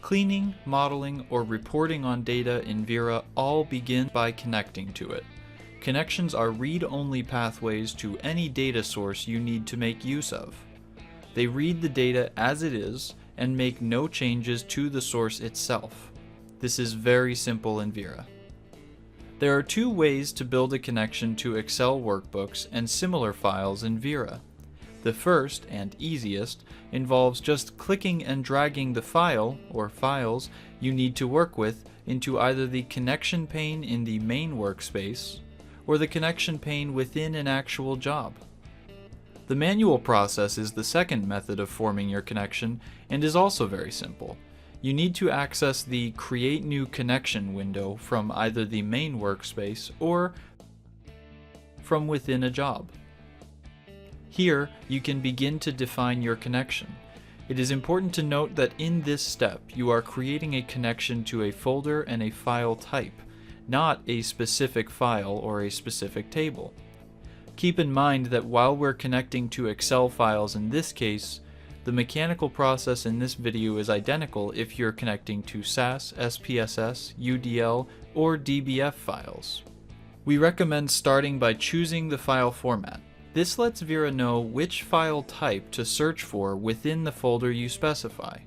Cleaning, modeling, or reporting on data in Veera all begin by connecting to it. Connections are read-only pathways to any data source you need to make use of. They read the data as it is and make no changes to the source itself. This is very simple in Veera. There are two ways to build a connection to Excel workbooks and similar files in Veera. The first, and easiest, involves just clicking and dragging the file, or files, you need to work with into either the connection pane in the main workspace, or the connection pane within an actual job. The manual process is the second method of forming your connection and is also very simple. You need to access the Create New Connection window from either the main workspace or from within a job. Here, you can begin to define your connection. It is important to note that in this step, you are creating a connection to a folder and a file type, not a specific file or a specific table. Keep in mind that while we're connecting to Excel files in this case, the mechanical process in this video is identical if you're connecting to SAS, SPSS, UDL, or DBF files. We recommend starting by choosing the file format. This lets Veera know which file type to search for within the folder you specify.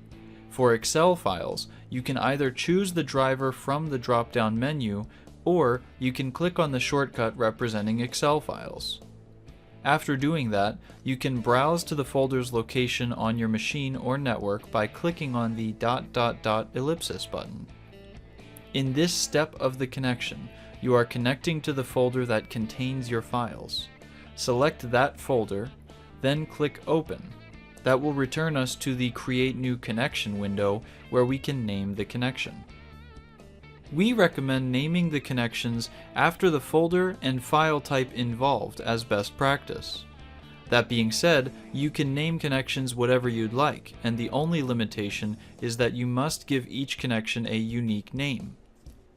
For Excel files, you can either choose the driver from the drop-down menu, or you can click on the shortcut representing Excel files. After doing that, you can browse to the folder's location on your machine or network by clicking on the ... ellipsis button. In this step of the connection, you are connecting to the folder that contains your files. Select that folder, then click Open. That will return us to the Create New Connection window where we can name the connection. We recommend naming the connections after the folder and file type involved as best practice. That being said, you can name connections whatever you'd like, and the only limitation is that you must give each connection a unique name.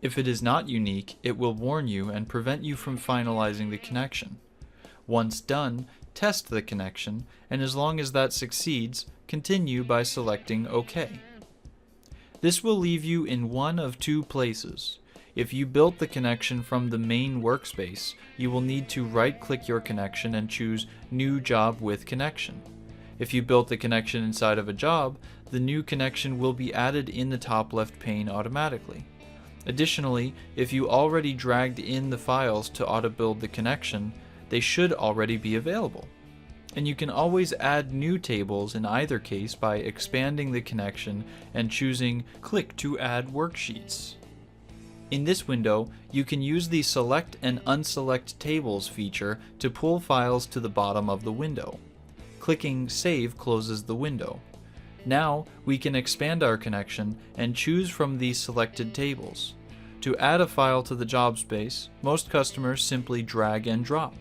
If it is not unique, it will warn you and prevent you from finalizing the connection. Once done, test the connection, and as long as that succeeds, continue by selecting OK. This will leave you in one of two places. If you built the connection from the main workspace, you will need to right-click your connection and choose New Job with Connection. If you built the connection inside of a job, the new connection will be added in the top left pane automatically. Additionally, if you already dragged in the files to auto-build the connection, they should already be available. And you can always add new tables in either case by expanding the connection and choosing Click to Add Worksheets. In this window, you can use the Select and Unselect Tables feature to pull files to the bottom of the window. Clicking Save closes the window. Now, we can expand our connection and choose from these selected tables. To add a file to the job space, most customers simply drag and drop.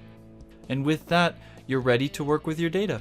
And with that, you're ready to work with your data.